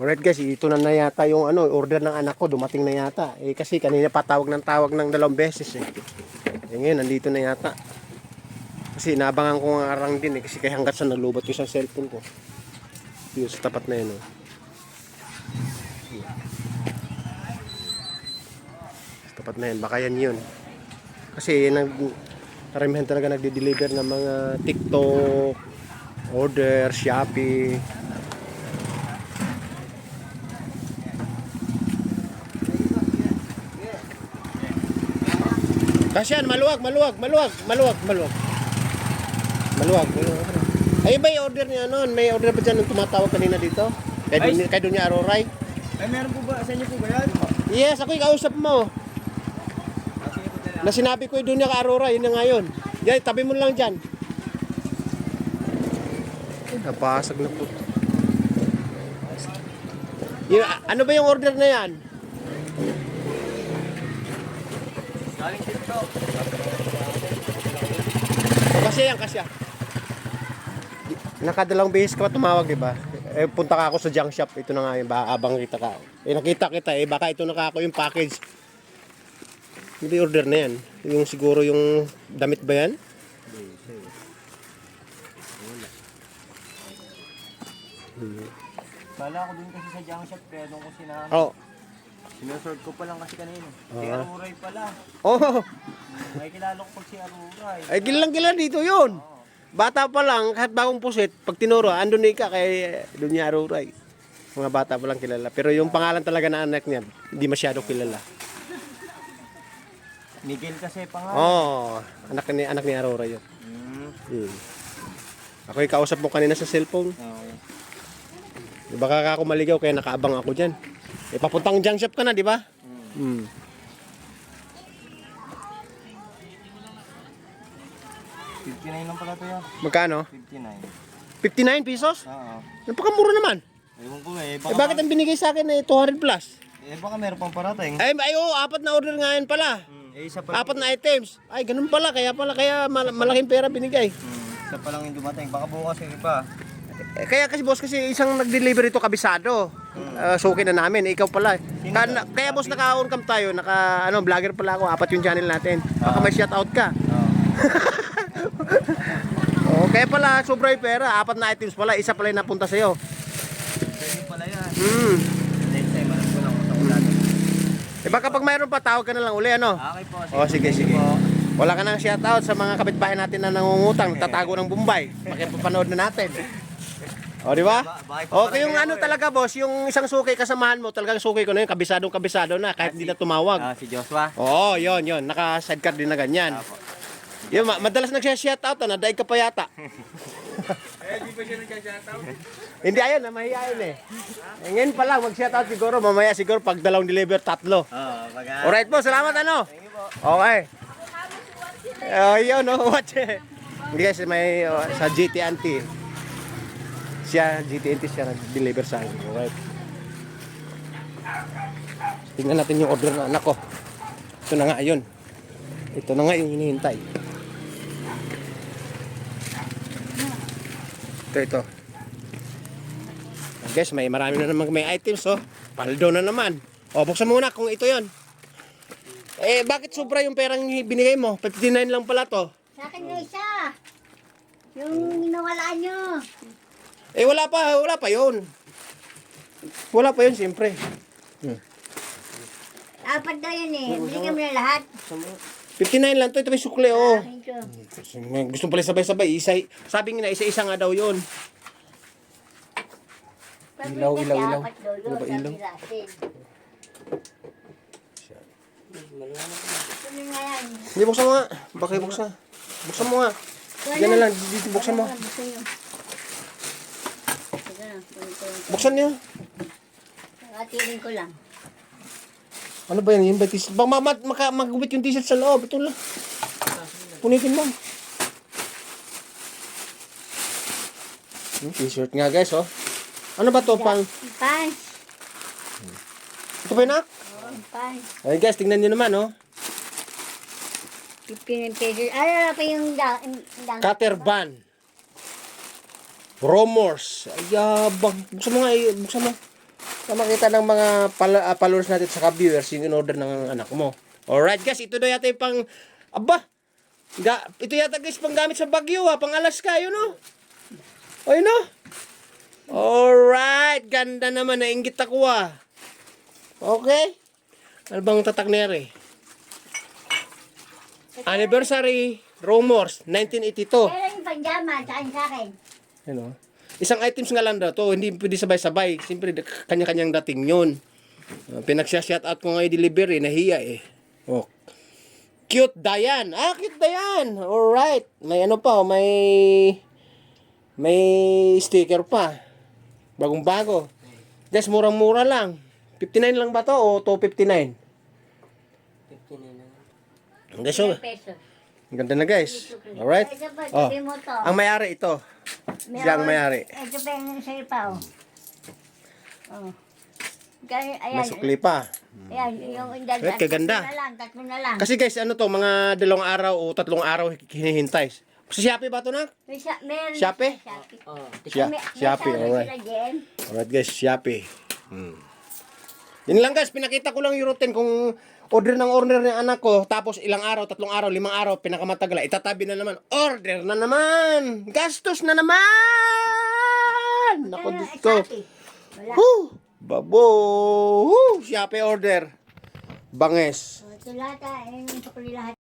Alright guys, ito na yata yung order ng anak ko, dumating na yata. Kasi kanina pa tawag ng 2 beses eh. Ngayon, nandito na yata. Kasi naabangan ko nga arang din kasi kaya hanggat sa nalubot yung sa cellphone ko. Yung sa tapat na yun Sa tapat na yun, baka yan yun. Kasi karamihan talaga nagde-deliver ng mga TikTok, order, Shopee. Kasyan, maluwag. Ay ba yung order niya noon? May order pa dyan nung tumatawag kanina dito? Kay Dunya Aroray? Ay, meron po ba? Sa inyo po ba yan? Yes, ako yung kausap mo. Na sinabi ko yung Dunya Aroray, yun na ngayon. Yan, tabi mo lang dyan. Ay, napasag na po. Ano ba yung order na yan? Galing TikTok. Kasya. Nakadalawang beses ka pa tumawag, diba? Punta ka ako sa junk shop. Ito na nga yun, abang kita ka. Nakita kita baka ito na ako yung package. Hindi order na yan. Yung siguro yung damit ba yan? Bala ko din kasi sa junk shop, kaya doon ko sinahan. Oo. Sinusort ko pa lang kasi kanina. Si Aruray pala. Oh. May kilala ko pag si Aruray. Ay, gilang dito yun. Bata pa lang, kahit bagong pusit, pag tinuro, andun na ka kay Dunya Aruray. Mga bata pa lang kilala. Pero yung pangalan talaga na anak niya, hindi masyado kilala. Miguel kasi pangalan. Oo. Anak ni Aruray yun. Ako yung kausap mo kanina sa cellphone. Baka ako maligaw kaya nakaabang ako dyan. Papuntang junk shop ka na, di ba? 59 lang pala ito yan. Magkano? 59. 59 pesos? Oo. Napakamura naman. Ewan ko Bakit ang binigay sa akin 200 plus? baka meron pang parating. Ay, oo, 4 na order ngayon pala. Isa pa. 4 na items. Ay, ganun pala. Kaya malaking pera binigay. Isa pa lang yung dumating. Baka bukas yung iba. Kaya kasi boss, kasi isang nag-deliver ito kabisado. Suki na namin. Ikaw pala. Kaya boss, naka-on cam tayo. Vlogger pala ako. 4 yung channel natin. Baka may shoutout ka. Kaya pala, sobra yung pera. 4 na items pala. Isa pala yung napunta sa'yo. Pwede pala yan. Next time, alam ko lang kung saan ulan. Baka pag mayroon pa, tawag ka na lang uli, ano? Okay po. Sige. Wala ka nang shoutout sa mga kapitbahay natin na nangungutang, tatago ng Bombay. Pakipapanood na natin. Di ba? Okay, yung talaga boss, yung isang suki kasamahan mo, talagang suki ko na yun, kabisado na, kahit hindi na tumawag. Si Joshua. Oo, yun. Naka-sidecar din na ganyan. Yun, madalas nagsya-shoutout, nadaig ka pa yata. Di ba siya nagka-shoutout? Hindi, ayun, mahihayin eh. Ngayon pa lang, mag-shoutout siguro, mamaya siguro pag 2 deliver, 3. Alright po, salamat ano? Okay. Yun, watch it. Hindi kasi may sa GT Auntie. GT Auntie siya nag-deliver sa akin. Alright. Tingnan natin yung order ng anak ko. Ito na nga yun. Ito na nga yung hinihintay. Ito. Guys, marami na naman may items, paldo na naman. Buksan muna kung ito yon. Bakit sobra yung perang binigay mo? 59 lang pala to. Sa akin yung isa. Yung nawala nyo. Wala pa yun. Wala pa yun, siyempre. Apat daw yun eh. Bigyan mo na lahat. 59 lang to, ito may sukle, Thank you. Gusto pala sabay-sabay, sabi nga na isa-isa nga daw yun. Ilaw. Ilaw. Ano ba ilaw? Hindi, buksan mo nga. Baka buksan. Buksan mo nga. Yan na lang, dito buksan mo. Buksan niyo. Nakatirin ko lang. Ano ba yan? Yung ba t-shirt? Baka magubit yung t-shirt sa loob. Ito lang. Punitin mo. T-shirt nga guys, Ano ba to? Pants. Ito ba yun, Pants. Ay guys, tingnan nyo naman, 15 pesos. Ano pa yung Cutter van. Romors. Ayabang. Buksan mo nga, buksan mo. na makita ng mga followers natin sa viewers yung in-order ng anak mo. Alright guys, ito na yata yung pang... Aba! Ito yata guys, pang gamit sa Baguio ha, pang Alaska, yun o. O yun o. Alright, ganda naman, nainggit ako ah. Okay. Ano bang tatak nere? Anniversary, Rumors, 1982. Kaya yung panjama, saan sa akin? Ano? Isang items nga lang daw to, hindi pwede sabay-sabay. Siyempre, kanya-kanyang dating yun. Pinagsya-shout out ko nga yung delivery, nahiya eh. Oh. Cute Dayan. Ah, cute Dayan. Alright. May ano pa, may sticker pa. Bagong-bago. Guys, murang-mura lang. 59 lang ba to o 259? 59 na. Guys, so, Peso. ang ganda na guys. Alright. Ito pa, Oh. sabi mo to. Ang may-ari ito. Siya ang may-ari. Ito pa yung sa'yo pa, oh. Oh. Kaya, ayan. May sukli pa. Ayan, yung indal. Right, kaganda. Tatlo na lang. Kasi guys, ano to, mga 2 araw o 3 araw hinihintay. Sa Shopee ba to na? Meron Shopee? sa Shopee. Oh, Shopee, alright. Alright guys, Shopee. Yun lang guys, pinakita ko lang yung routine kung order ng anak ko, tapos ilang araw, 3 araw, 5 araw, pinakamatagal, itatabi na naman. Order na naman! Gastos na naman! Nako dito. Wala. Woo! Babo! Woo! Shopee order. Banges. Ito lahat, yung sukli lahat.